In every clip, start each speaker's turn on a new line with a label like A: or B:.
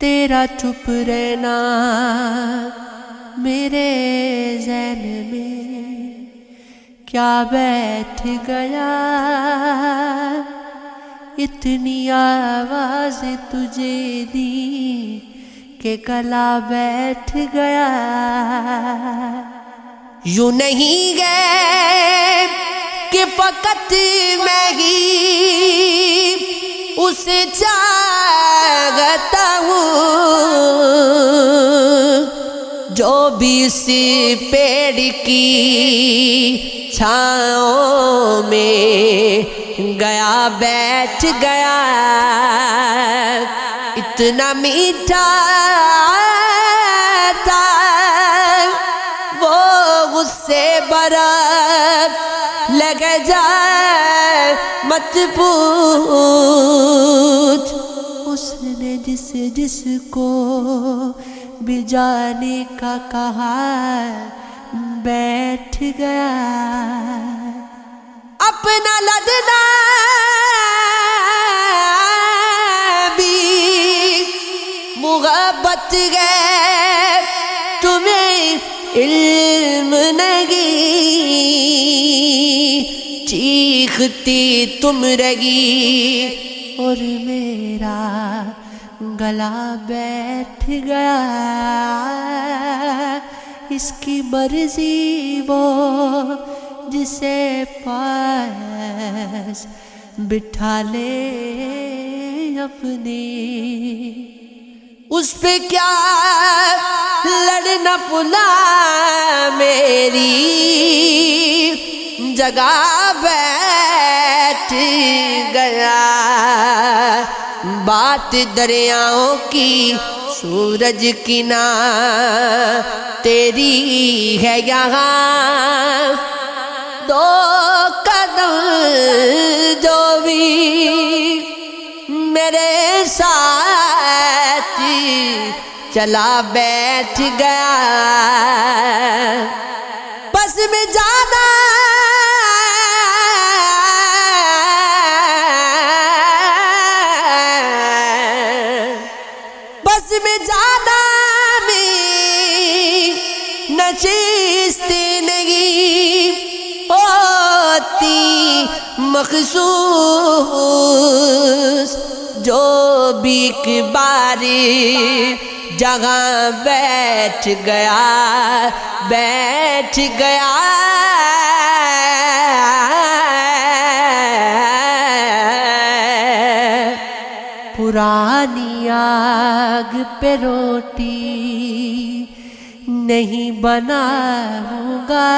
A: تیرا چپ رہنا میرے ذہن میں کیا بیٹھ گیا، اتنی آوازیں تجھے دی کہ گلا بیٹھ گیا۔ یوں نہیں گئے کہ فقط میں ہی اسے چاہتا ہوں، جو بھی اس پیڑ کی چھاؤں میں گیا بیٹھ گیا۔ اتنا میٹھا تھا وہ غصے برا لگ جائے مت پوچھ، اس نے جس کو بھی جانے کا کہا بیٹھ گیا۔ اپنا لدنا بھی محبت ہے، تمہیں علم نہیں، چیختی تم رہی اور میرا گلا بیٹھ گیا۔ اس کی مرضی وہ جسے پاس بٹھا لے اپنی، اس پہ کیا لڑنا پلا، میری جگہ بیٹھ گیا۔ بات دریاؤں کی سورج کی نہ تیری ہے یہاں، دو قدم جو بھی میرے ساتھ چلا بیٹھ گیا۔ بس میں جانا میں جانا میں نشست نہیں ہوتی مخصوص، جو بھی ایک بار جگہ بیٹھ گیا بیٹھ گیا۔ پرانی آگ پہ روٹی نہیں بناؤں گا،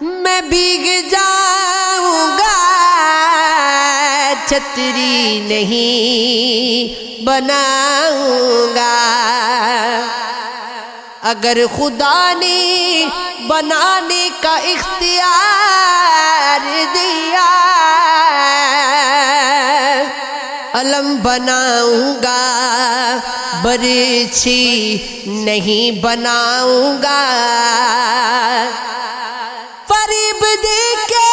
A: میں بھیگ جاؤں گا، چھتری نہیں بناؤں گا۔ اگر خدا نے بنانے کا اختیار دیا، علم بناؤں گا، برچھی نہیں بناؤں گا۔ فریب دے کے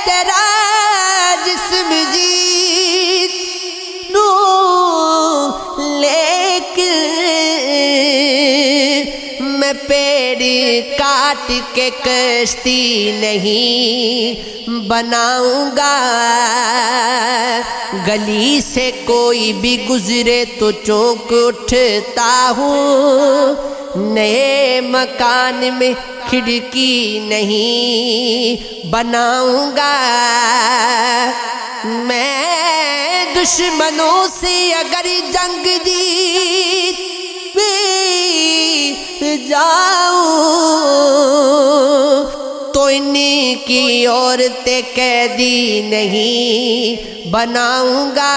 A: تیرا جسم جیت لوں، لیکن میں پیڑ کاٹ کے کشتی نہیں بناؤں گا۔ گلی سے کوئی بھی گزرے تو چونک اٹھتا ہوں، نئے مکان میں کھڑکی نہیں بناؤں گا۔ میں دشمنوں سے اگر جنگ جیت بھی جاؤں تو ان کی عورتیں قیدی نہیں بناؤں گا۔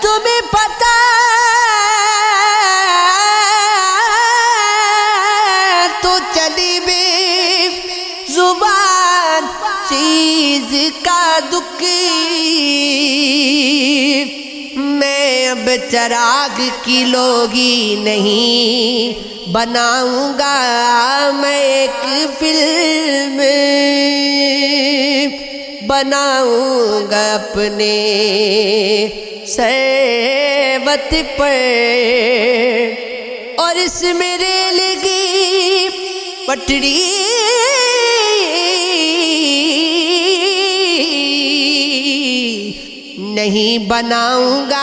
A: تمہیں پتہ تو چلی بے زبان چیز کا دکھ، میں اب چراغ کی لوگی نہیں بناؤں گا۔ میں ایک فلم بناؤں گا اپنے سروت پر، اور اس میں ریل کی پٹری نہیں بناؤں گا